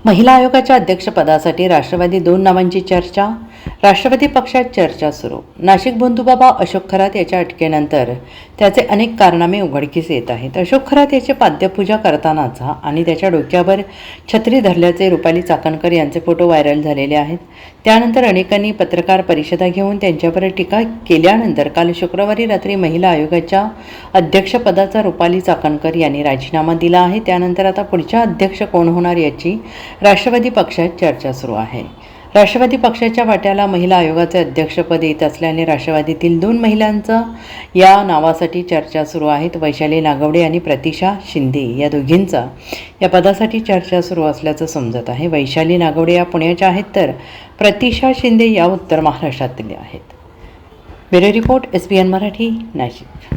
महिला आयोगाच्या अध्यक्षपदासाठी राष्ट्रवादी 2 नावांची चर्चा. राष्ट्रवादी पक्षात चर्चा सुरू. नाशिक बंधुबाबा अशोक खरात याच्या अटकेनंतर त्याचे अनेक कारनामे उघडकीस येत आहेत. अशोक खरात याची पाद्यपूजा करतानाचा आणि त्याच्या डोक्यावर छत्री धरल्याचे रुपाली चाकणकर यांचे फोटो व्हायरल झालेले आहेत. त्यानंतर अनेकांनी पत्रकार परिषदा घेऊन त्यांच्यावर टीका केल्यानंतर काल शुक्रवारी रात्री महिला आयोगाच्या अध्यक्षपदाचा रुपाली चाकणकर यांनी राजीनामा दिला आहे. त्यानंतर आता पुढच्या अध्यक्ष कोण होणार याची राष्ट्रवादी पक्षात चर्चा सुरू आहे. राष्ट्रवादी पक्षाच्या वाट्याला महिला आयोगाचे अध्यक्षपद येत असल्याने राष्ट्रवादीतील 2 महिलांचा या नावासाठी चर्चा सुरू आहेत. वैशाली नागवडे आणि प्रतिशा शिंदे या दोघींचा या पदासाठी चर्चा सुरू असल्याचं समजत आहे. वैशाली नागवडे या पुण्याच्या आहेत तर प्रतिशा शिंदे या उत्तर महाराष्ट्रातील आहेत. Bureau report SBN Marathi, Nashik.